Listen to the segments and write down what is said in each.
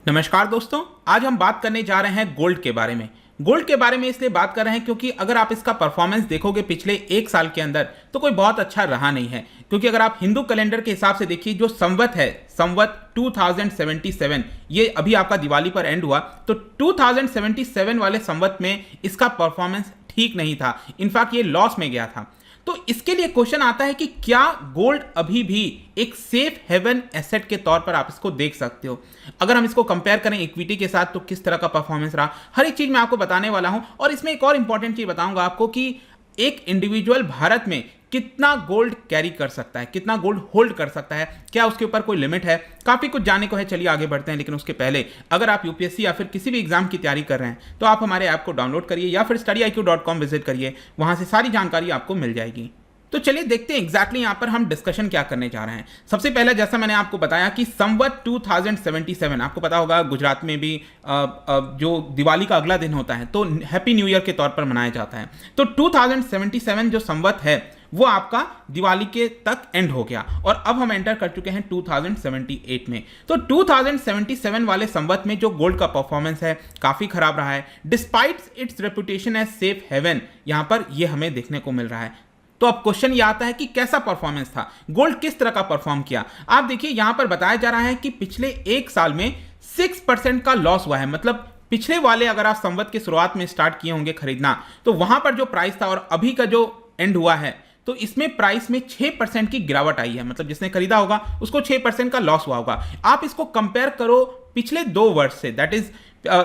नमस्कार दोस्तों, आज हम बात करने जा रहे हैं गोल्ड के बारे में। गोल्ड के बारे में इसलिए बात कर रहे हैं क्योंकि अगर आप इसका परफॉर्मेंस देखोगे पिछले एक साल के अंदर तो कोई बहुत अच्छा रहा नहीं है। क्योंकि अगर आप हिंदू कैलेंडर के हिसाब से देखिए, जो संवत है, संवत 2077, ये अभी आपका दिवाली पर एंड हुआ, तो 2077 वाले संवत में इसका परफॉर्मेंस ठीक नहीं था। इनफैक्ट ये लॉस में गया था। तो इसके लिए क्वेश्चन आता है कि क्या गोल्ड अभी भी एक सेफ हेवन एसेट के तौर पर आप इसको देख सकते हो। अगर हम इसको कंपेयर करें इक्विटी के साथ तो किस तरह का परफॉर्मेंस रहा, हर एक चीज मैं आपको बताने वाला हूं। और इसमें एक और इंपॉर्टेंट चीज बताऊंगा आपको कि एक इंडिविजुअल भारत में कितना गोल्ड कैरी कर सकता है, कितना गोल्ड होल्ड कर सकता है, क्या उसके ऊपर कोई लिमिट है। काफी कुछ जानने को है, चलिए आगे बढ़ते हैं। लेकिन उसके पहले अगर आप यूपीएससी या फिर किसी भी एग्जाम की तैयारी कर रहे हैं तो आप हमारे ऐप को डाउनलोड करिए या फिर studyIQ.com विजिट करिए, वहां से सारी जानकारी आपको मिल जाएगी। तो चलिए देखते हैं एग्जैक्टली यहाँ पर हम डिस्कशन क्या करने जा रहे हैं। सबसे पहले जैसा मैंने आपको बताया कि संवत 2077, आपको पता होगा गुजरात में भी जो दिवाली का अगला दिन होता है तो हैप्पी न्यू ईयर के तौर पर मनाया जाता है। तो 2077 जो संवत है वो आपका दिवाली के तक एंड हो गया और अब हम एंटर कर चुके हैं 2078 में। तो 2077 वाले संवत में जो गोल्ड का परफॉर्मेंस है काफी खराब रहा है। Despite its reputation as safe haven, यहां पर ये हमें देखने को मिल रहा है। तो अब क्वेश्चन ये आता है कि कैसा परफॉर्मेंस था, गोल्ड किस तरह का परफॉर्म किया। आप देखिए यहां पर बताया जा रहा है कि पिछले एक साल में 6% का लॉस हुआ है। मतलब पिछले वाले अगर आप संवत की शुरुआत में स्टार्ट किए होंगे खरीदना तो वहां पर जो प्राइस था और अभी का जो एंड हुआ है तो इसमें प्राइस में 6% की गिरावट आई है। मतलब जिसने खरीदा होगा उसको 6% का लॉस हुआ होगा। आप इसको कंपेयर करो पिछले 2 वर्ष से, दैट इज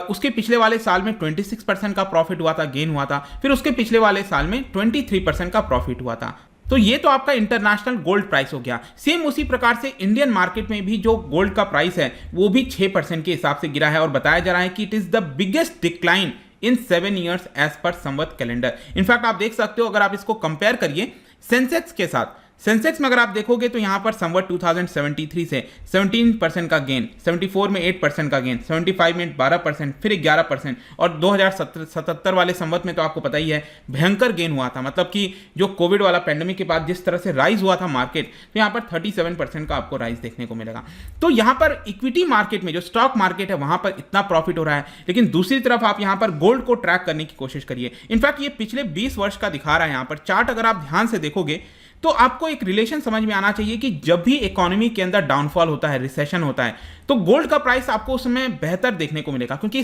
उसके पिछले वाले साल में 26% का प्रॉफिट हुआ था, गेन हुआ था। फिर उसके पिछले वाले साल में 23% का प्रॉफिट हुआ था। तो ये तो आपका इंटरनेशनल गोल्ड प्राइस हो गया। सेम उसी प्रकार से इंडियन मार्केट में भी जो गोल्ड का प्राइस है वो भी 6% के हिसाब से गिरा है और बताया जा रहा है कि it is the biggest decline in 7 years as per Samvat calendar. In fact आप देख सकते हो, अगर आप इसको कंपेयर करिए सेंसेक्स के साथ, सेंसेक्स में अगर आप देखोगे तो यहां पर संवत 2073 से 17% का गेन, 74 में 8% का गेन, 75 में 12%, फिर 11% और 2077 वाले संवत में तो आपको पता ही है भयंकर गेन हुआ था। मतलब कि जो कोविड वाला पैंडेमिक के बाद जिस तरह से राइज हुआ था मार्केट, तो यहां पर 37% का आपको राइज देखने को मिलेगा। तो यहां पर इक्विटी मार्केट में जो स्टॉक मार्केट है वहां पर इतना प्रॉफिट हो रहा है, लेकिन दूसरी तरफ आप यहां पर गोल्ड को ट्रैक करने की कोशिश करिए। इनफैक्ट ये पिछले 20 वर्ष का दिखा रहा है। यहां पर चार्ट अगर आप ध्यान से देखोगे तो आपको एक रिलेशन समझ में आना चाहिए कि जब भी इकोनॉमी के अंदर डाउनफॉल होता है, रिसेशन होता है, तो गोल्ड का प्राइस आपको उस समय बेहतर देखने को मिलेगा क्योंकि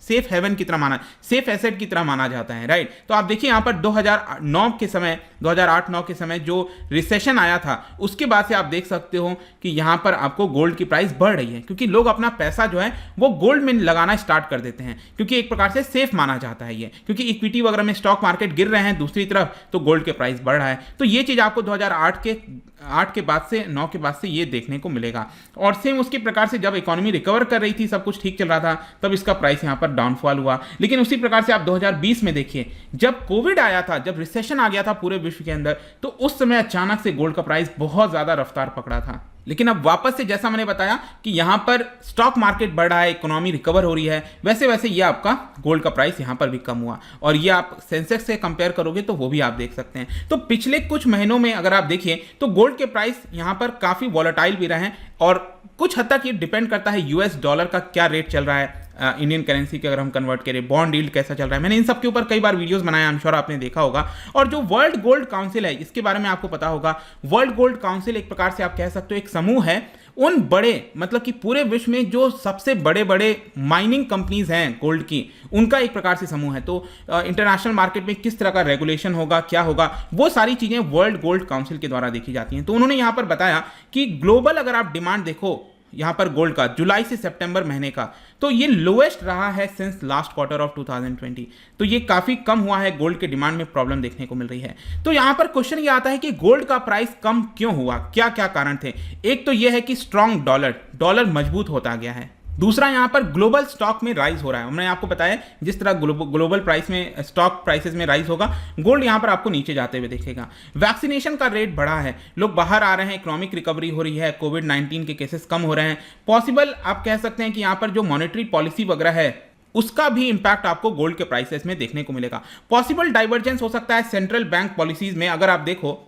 सेफ हेवन की तरह माना, सेफ एसेट की तरह माना जाता है, राइट। तो आप देखिए यहां पर 2009 के समय, 2008-9 के समय जो रिसेशन आया था उसके बाद से आप देख सकते हो कि यहां पर आपको गोल्ड की प्राइस बढ़ रही है क्योंकि लोग अपना पैसा जो है वो गोल्ड में लगाना स्टार्ट कर देते हैं क्योंकि एक प्रकार से सेफ माना जाता है ये, क्योंकि इक्विटी वगैरह में स्टॉक मार्केट गिर रहे हैं दूसरी तरफ तो गोल्ड के प्राइस बढ़ रहा है। तो ये चीज आपको 2008 के बाद से 9 के बाद से ये देखने को मिलेगा। और सेम उसके प्रकार से जब इकोनॉमी रिकवर कर रही थी, सब कुछ ठीक चल रहा था, तब इसका प्राइस यहां पर डाउनफॉल हुआ। लेकिन उसी प्रकार से आप 2020 में देखिए, जब कोविड आया था, जब रिसेशन आ गया था पूरे विश्व के अंदर, तो उस समय अचानक से गोल्ड का प्राइस बहुत ज्यादा रफ्तार पकड़ा था। लेकिन अब वापस से जैसा मैंने बताया कि यहां पर स्टॉक मार्केट बढ़ रहा है, इकोनॉमी रिकवर हो रही है, वैसे वैसे ये आपका गोल्ड का प्राइस यहां पर भी कम हुआ। और ये आप सेंसेक्स से कंपेयर करोगे तो वो भी आप देख सकते हैं। तो पिछले कुछ महीनों में अगर आप देखिए तो गोल्ड के प्राइस यहां पर काफी वॉलेटाइल भी रहे हैं और कुछ हद तक ये डिपेंड करता है यूएस डॉलर का क्या रेट चल रहा है, इंडियन करेंसी के अगर हम कन्वर्ट करें, बॉन्ड यील्ड कैसा चल रहा है। मैंने इन सब के ऊपर कई बार वीडियोस बनाया, आई एम श्योर आपने देखा होगा। और जो वर्ल्ड गोल्ड काउंसिल है इसके बारे में आपको पता होगा। वर्ल्ड गोल्ड काउंसिल एक प्रकार से आप कह सकते हो एक समूह है उन बड़े, मतलब कि पूरे विश्व में जो सबसे बड़े बड़े माइनिंग कंपनीज हैं गोल्ड की, उनका एक प्रकार से समूह है। तो इंटरनेशनल मार्केट में किस तरह का रेगुलेशन होगा, क्या होगा, वो सारी चीजें वर्ल्ड गोल्ड काउंसिल के द्वारा देखी जाती हैं। तो उन्होंने यहां पर बताया कि ग्लोबल अगर आप डिमांड देखो यहां पर गोल्ड का जुलाई से सितंबर महीने का, तो ये लोएस्ट रहा है सिंस लास्ट क्वार्टर ऑफ 2020। तो ये काफी कम हुआ है, गोल्ड के डिमांड में प्रॉब्लम देखने को मिल रही है। तो यहां पर क्वेश्चन ये आता है कि गोल्ड का प्राइस कम क्यों हुआ, क्या क्या कारण थे। एक तो ये है कि स्ट्रॉन्ग डॉलर मजबूत होता गया है। दूसरा यहां पर ग्लोबल स्टॉक में राइज हो रहा है। मैंने आपको बताया जिस तरह ग्लोबल प्राइस में, स्टॉक प्राइसेस में राइज होगा, गोल्ड यहां पर आपको नीचे जाते हुए दिखेगा। वैक्सीनेशन का रेट बढ़ा है, लोग बाहर आ रहे हैं, इकोनॉमिक रिकवरी हो रही है, कोविड-19 के केसेस कम हो रहे हैं। पॉसिबल आप कह सकते हैं कि यहां पर जो मॉनेटरी पॉलिसी वगैरह है उसका भी इंपैक्ट आपको गोल्ड के प्राइसेस में देखने को मिलेगा। पॉसिबल डाइवर्जेंस हो सकता है सेंट्रल बैंक पॉलिसीज में। अगर आप देखो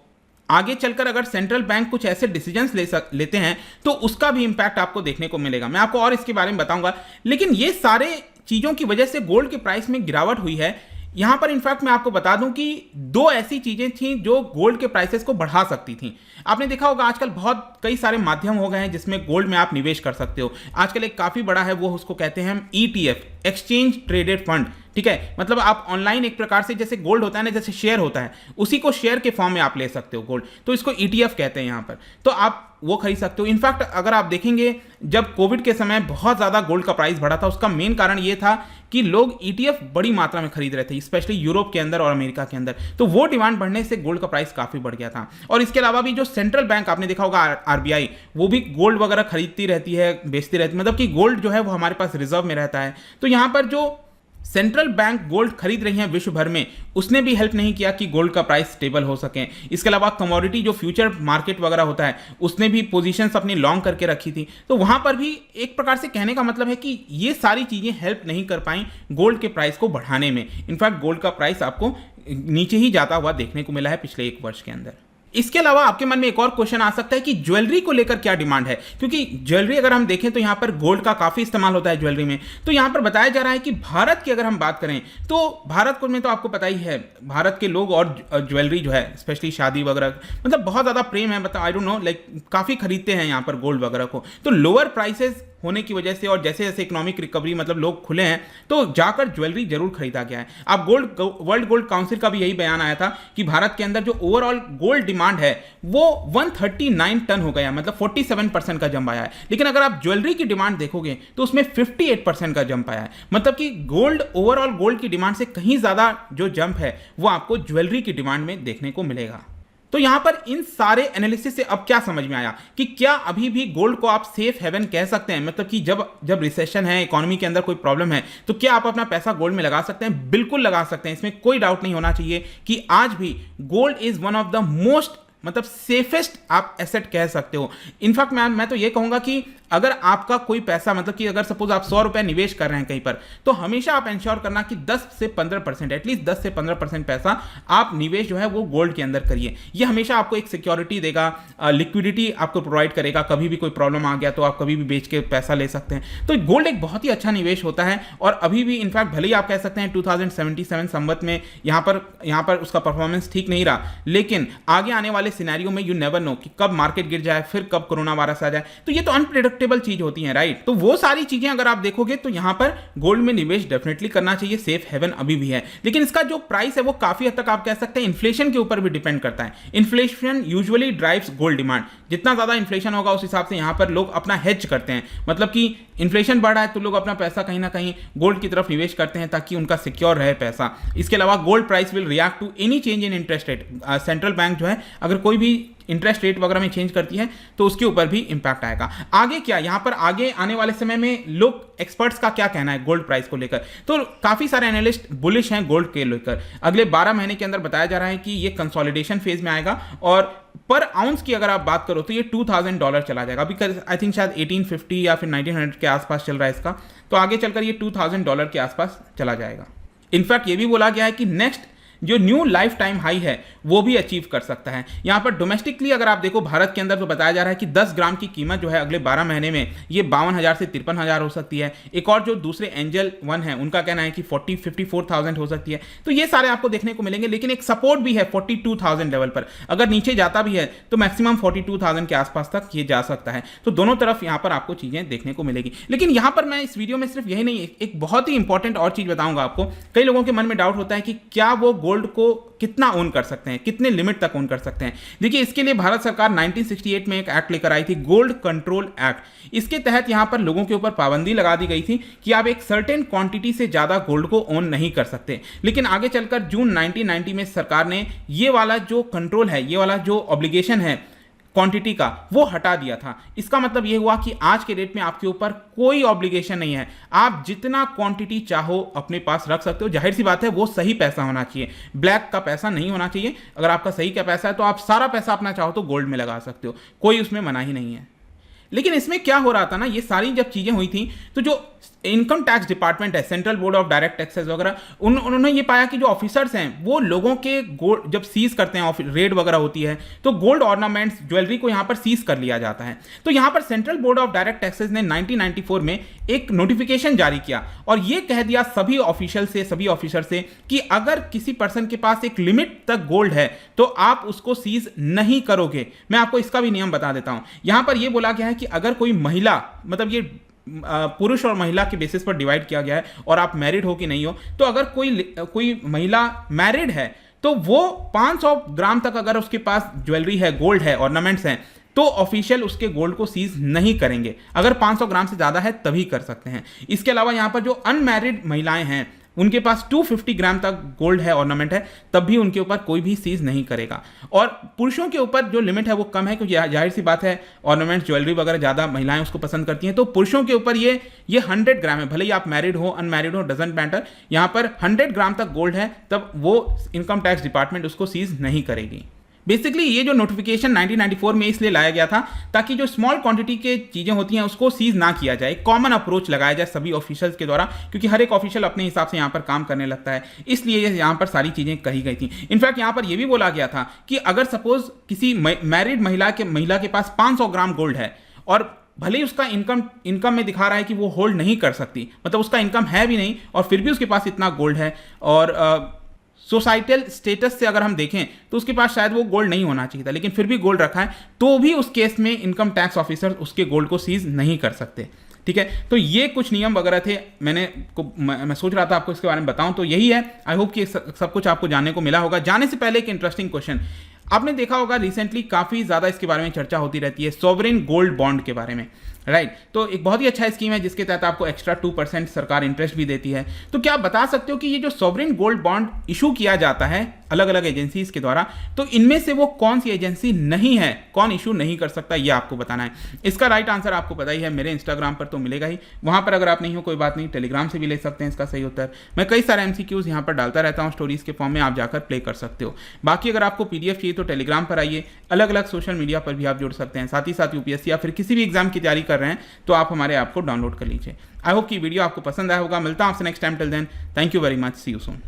आगे चलकर अगर सेंट्रल बैंक कुछ ऐसे डिसीजंस लेते हैं तो उसका भी इंपैक्ट आपको देखने को मिलेगा। मैं आपको और इसके बारे में बताऊंगा, लेकिन ये सारे चीज़ों की वजह से गोल्ड के प्राइस में गिरावट हुई है। यहां पर इनफैक्ट मैं आपको बता दूं कि दो ऐसी चीजें थी जो गोल्ड के प्राइसेस को बढ़ा सकती थी। आपने देखा होगा आजकल बहुत कई सारे माध्यम हो गए हैं जिसमें गोल्ड में आप निवेश कर सकते हो। आजकल एक काफी बड़ा है, वो उसको कहते हैं हम ETF, एक्सचेंज ट्रेडेड फंड। ठीक है, मतलब आप ऑनलाइन एक प्रकार से जैसे गोल्ड होता है ना, जैसे शेयर होता है, उसी को शेयर के फॉर्म में आप ले सकते हो गोल्ड, तो इसको ETF कहते हैं यहाँ पर। तो आप वो खरीद सकते हो। इनफैक्ट अगर आप देखेंगे जब कोविड के समय बहुत ज़्यादा गोल्ड का प्राइस बढ़ा था, उसका मेन कारण ये था कि लोग ETF बड़ी मात्रा में खरीद रहे थे, स्पेशली यूरोप के अंदर और अमेरिका के अंदर, तो वो डिमांड बढ़ने से गोल्ड का प्राइस काफ़ी बढ़ गया था। और इसके अलावा भी जो सेंट्रल बैंक आपने देखा होगा RBI, वो भी गोल्ड वगैरह खरीदती रहती है, बेचती रहती है, मतलब कि गोल्ड जो है वो हमारे पास रिजर्व में रहता है। तो यहाँ पर जो सेंट्रल बैंक गोल्ड खरीद रही हैं विश्व भर में, उसने भी हेल्प नहीं किया कि गोल्ड का प्राइस स्टेबल हो सके। इसके अलावा कमोडिटी जो फ्यूचर मार्केट वगैरह होता है, उसने भी पोजीशंस अपनी लॉन्ग करके रखी थी। तो वहां पर भी एक प्रकार से कहने का मतलब है कि ये सारी चीजें हेल्प नहीं कर पाई गोल्ड के प्राइस को बढ़ाने में। इनफैक्ट गोल्ड का प्राइस आपको नीचे ही जाता हुआ देखने को मिला है पिछले एक वर्ष के अंदर। इसके अलावा आपके मन में एक और क्वेश्चन आ सकता है कि ज्वेलरी को लेकर क्या डिमांड है, क्योंकि ज्वेलरी अगर हम देखें तो यहाँ पर गोल्ड का काफी इस्तेमाल होता है ज्वेलरी में। तो यहाँ पर बताया जा रहा है कि भारत की अगर हम बात करें तो भारत को में तो आपको पता ही है, भारत के लोग और ज्वेलरी जो है स्पेशली शादी वगैरह, मतलब बहुत ज्यादा प्रेम है, मतलब आई डोंट नो, लाइक काफी खरीदते हैं यहाँ पर गोल्ड वगैरह को। तो लोअर प्राइसेस होने की वजह से और जैसे जैसे इकोनॉमिक रिकवरी, मतलब लोग खुले हैं, तो जाकर ज्वेलरी जरूर खरीदा गया है। अब वर्ल्ड गोल्ड काउंसिल का भी यही बयान आया था कि भारत के अंदर जो ओवरऑल गोल्ड डिमांड है वो 139 टन हो गया, मतलब 47% का जंप आया है। लेकिन अगर आप ज्वेलरी की डिमांड देखोगे तो उसमें 58% का जंप आया है। मतलब कि गोल्ड, ओवरऑल गोल्ड की डिमांड से कहीं ज्यादा जो जंप है वो आपको ज्वेलरी की डिमांड में देखने को मिलेगा। तो यहां पर इन सारे एनालिसिस से अब क्या समझ में आया कि क्या अभी भी गोल्ड को आप सेफ हेवन कह सकते हैं, मतलब कि जब रिसेशन है, इकोनॉमी के अंदर कोई प्रॉब्लम है, तो क्या आप अपना पैसा गोल्ड में लगा सकते हैं? बिल्कुल लगा सकते हैं, इसमें कोई डाउट नहीं होना चाहिए कि आज भी gold is one of the most, मतलब सेफेस्ट आप एसेट कह सकते हो। इनफैक्ट मैं तो ये कहूंगा कि अगर आपका कोई पैसा, मतलब कि अगर सपोज आप 100 रुपए निवेश कर रहे हैं कहीं पर, तो हमेशा आप इंश्योर करना कि 10 से 15%, एटलीस्ट 10 से 15% पैसा आप निवेश जो है वो गोल्ड के अंदर करिए। ये हमेशा आपको एक सिक्योरिटी देगा, लिक्विडिटी आपको प्रोवाइड करेगा। कभी भी कोई प्रॉब्लम आ गया तो आप कभी भी बेच के पैसा ले सकते हैं। तो गोल्ड एक बहुत ही अच्छा निवेश होता है। और अभी भी इनफैक्ट भले ही आप कह सकते हैं 2077 संवत में यहाँ पर उसका परफॉर्मेंस ठीक नहीं रहा, लेकिन आगे आने वाले सिनेरियो में यू नेवर नो कि कब मार्केट गिर जाए, फिर कब कोरोना वायरस आ जाए, तो ये तो अनप्रेडिक्टेबल चीज होती है, राइट। तो वो सारी चीजें अगर आप देखोगे तो यहां पर गोल्ड में निवेश डेफिनेटली करना चाहिए, सेफ हेवन अभी भी है। लेकिन इसका जो प्राइस है वो काफी हद तक आप कह सकते हैं इन्फ्लेशन के ऊपर भी डिपेंड करता है। Inflation usually drives gold demand. जितना ज्यादा इन्फ्लेशन होगा उस हिसाब से यहां पर लोग अपना हेज करते हैं, मतलब कि इन्फ्लेशन बढ़ रहा है तो लोग अपना पैसा कहीं ना कहीं गोल्ड की तरफ निवेश करते हैं ताकि उनका सिक्योर रहे पैसा। इसके अलावा gold price will react to any change in interest rate. Central bank जो है अगर कोई भी इंटरेस्ट रेट वगैरह में चेंज करती है तो उसके ऊपर भी इंपैक्ट आएगा। आगे क्या, यहां पर आगे आने वाले समय में लोग, एक्सपर्ट्स का क्या कहना है गोल्ड प्राइस को लेकर, तो काफी सारे एनालिस्ट बुलिश हैं गोल्ड के लेकर। अगले 12 महीने के अंदर बताया जा रहा है कि ये कंसोलिडेशन फेज में आएगा और पर आउंस की अगर आप बात करो तो ये $2000 चला जाएगा। अभी आई थिंक शायद 1850 या फिर 1900 के आसपास चल रहा है इसका, तो आगे चलकर ये $2000 के आसपास चला जाएगा। इनफैक्ट ये भी बोला गया है कि नेक्स्ट जो न्यू लाइफ टाइम हाई है वो भी अचीव कर सकता है। यहां पर डोमेस्टिकली अगर आप देखो भारत के अंदर तो बताया जा रहा है कि 10 ग्राम की कीमत जो है अगले 12 महीने में ये 52,000 से 53,000 हो सकती है। एक और जो दूसरे एंजल वन है उनका कहना है कि 54,000 हो सकती है। तो ये सारे आपको देखने को मिलेंगे, लेकिन एक सपोर्ट भी है 42,000 लेवल पर। अगर नीचे जाता भी है तो मैक्सिमम 42,000 के आसपास तक ये जा सकता है। तो दोनों तरफ यहां पर आपको चीजें देखने को मिलेगी। लेकिन यहां पर मैं इस वीडियो में सिर्फ यही नहीं, एक बहुत ही इंपॉर्टेंट और चीज बताऊंगा आपको। कई लोगों के मन में डाउट होता है कि क्या वो गोल्ड को कितना ओन कर सकते हैं, कितने लिमिट तक ओन कर सकते हैं। देखिए, इसके लिए भारत सरकार 1968 में एक एक्ट लेकर आई थी, गोल्ड कंट्रोल एक्ट। इसके तहत यहां पर लोगों के ऊपर पाबंदी लगा दी गई थी कि आप एक सर्टेन क्वांटिटी से ज्यादा गोल्ड को ओन नहीं कर सकते। लेकिन आगे चलकर जून 1990 में सरकार ने ये वाला जो कंट्रोल है, ये वाला जो ऑब्लिगेशन है क्वांटिटी का, वो हटा दिया था। इसका मतलब यह हुआ कि आज के डेट में आपके ऊपर कोई ऑब्लिगेशन नहीं है, आप जितना क्वांटिटी चाहो अपने पास रख सकते हो। जाहिर सी बात है वो सही पैसा होना चाहिए, ब्लैक का पैसा नहीं होना चाहिए। अगर आपका सही का पैसा है तो आप सारा पैसा अपना चाहो तो गोल्ड में लगा सकते हो, कोई उसमें मना ही नहीं है। लेकिन इसमें क्या हो रहा था ना, ये सारी जब चीजें हुई थी तो जो इनकम टैक्स डिपार्टमेंट है, central board of direct taxes वगैरह, उन्होंने ये पाया कि जो ऑफिसर्स हैं वो लोगों के गोल्ड जब सीज करते हैं, रेड वगैरह होती है तो गोल्ड ऑर्नामेंट्स ज्वेलरी को यहां पर सीज कर लिया जाता है। तो यहां पर central board of direct taxes ने 1994 में एक नोटिफिकेशन जारी किया और ये कह दिया सभी ऑफिसर से कि अगर किसी पर्सन के पास एक लिमिट तक गोल्ड है तो आप उसको सीज नहीं करोगे। मैं आपको इसका भी नियम बता देता हूं। यहां पर यह बोला गया है कि अगर कोई महिला, मतलब ये पुरुष और महिला के बेसिस पर डिवाइड किया गया है, और आप मैरिड हो कि नहीं हो, तो अगर कोई महिला मैरिड है तो वो 500 ग्राम तक अगर उसके पास ज्वेलरी है, गोल्ड है, ऑर्नामेंट्स हैं, तो ऑफिशियल उसके गोल्ड को सीज नहीं करेंगे। अगर 500 ग्राम से ज्यादा है तभी कर सकते हैं। इसके अलावा यहां पर जो अनमैरिड महिलाएं हैं उनके पास 250 ग्राम तक गोल्ड है, ऑर्नामेंट है, तब भी उनके ऊपर कोई भी सीज नहीं करेगा। और पुरुषों के ऊपर जो लिमिट है वो कम है, क्योंकि जाहिर सी बात है ऑर्नामेंट ज्वेलरी वगैरह ज़्यादा महिलाएं उसको पसंद करती हैं। तो पुरुषों के ऊपर ये 100 ग्राम है, भले ही आप मैरिड हो अनमैरिड हो, डजंट मैटर। यहाँ पर 100 ग्राम तक गोल्ड है तब वो इनकम टैक्स डिपार्टमेंट उसको सीज नहीं करेगी। बेसिकली ये जो नोटिफिकेशन 1994 में इसलिए लाया गया था ताकि जो स्मॉल क्वांटिटी के चीज़ें होती हैं उसको सीज ना किया जाए, कॉमन अप्रोच लगाया जाए सभी ऑफिशियल्स के द्वारा, क्योंकि हर एक ऑफिशियल अपने हिसाब से यहाँ पर काम करने लगता है, इसलिए यहाँ पर सारी चीज़ें कही गई थी। इनफैक्ट यहाँ पर यह भी बोला गया था कि अगर सपोज किसी मैरिड महिला के पास 500 ग्राम गोल्ड है और भले ही उसका इनकम में दिखा रहा है कि वो होल्ड नहीं कर सकती, मतलब उसका इनकम है भी नहीं और फिर भी उसके पास इतना गोल्ड है, और सोसाइटल स्टेटस से अगर हम देखें तो उसके पास शायद वो गोल्ड नहीं होना चाहिए था, लेकिन फिर भी गोल्ड रखा है, तो भी उस केस में इनकम टैक्स ऑफिसर उसके गोल्ड को सीज नहीं कर सकते। ठीक है, तो ये कुछ नियम वगैरह थे, मैं सोच रहा था आपको इसके बारे में बताऊं, तो यही है। आई होप कि सब कुछ आपको जानने को मिला होगा। जाने से पहले एक इंटरेस्टिंग क्वेश्चन, आपने देखा होगा रिसेंटली काफ़ी ज़्यादा इसके बारे में चर्चा होती रहती है, सॉवरेन गोल्ड बॉन्ड के बारे में, राइट। तो एक बहुत ही अच्छा स्कीम है जिसके तहत आपको एक्स्ट्रा 2% सरकार इंटरेस्ट भी देती है। तो क्या आप बता सकते हो कि ये जो सॉवरेन गोल्ड बॉन्ड इशू किया जाता है अलग अलग एजेंसीज के द्वारा, तो इनमें से वो कौन सी एजेंसी नहीं है, कौन इशू नहीं कर सकता, ये आपको बताना है। इसका राइट आंसर आपको पता ही है, मेरे इंस्टाग्राम पर तो मिलेगा ही, वहां पर अगर आप नहीं हो कोई बात नहीं, टेलीग्राम से भी ले सकते हैं इसका सही उत्तर। मैं कई सारे MCQs यहाँ पर डालता रहता हूँ स्टोरीज के फॉर्म में, आप जाकर प्ले कर सकते हो। बाकी अगर आपको PDF चाहिए तो टेलीग्राम पर आइए, अलग अलग सोशल मीडिया पर भी आप जुड़ सकते हैं। साथ ही साथ UPSC या फिर किसी भी एग्जाम की तैयारी कर रहे हैं तो आप हमारे ऐप को डाउनलोड कर लीजिए। आई होप कि वीडियो आपको पसंद आया होगा। मिलता हूं आपसे next time, till then thank you very much, see you soon.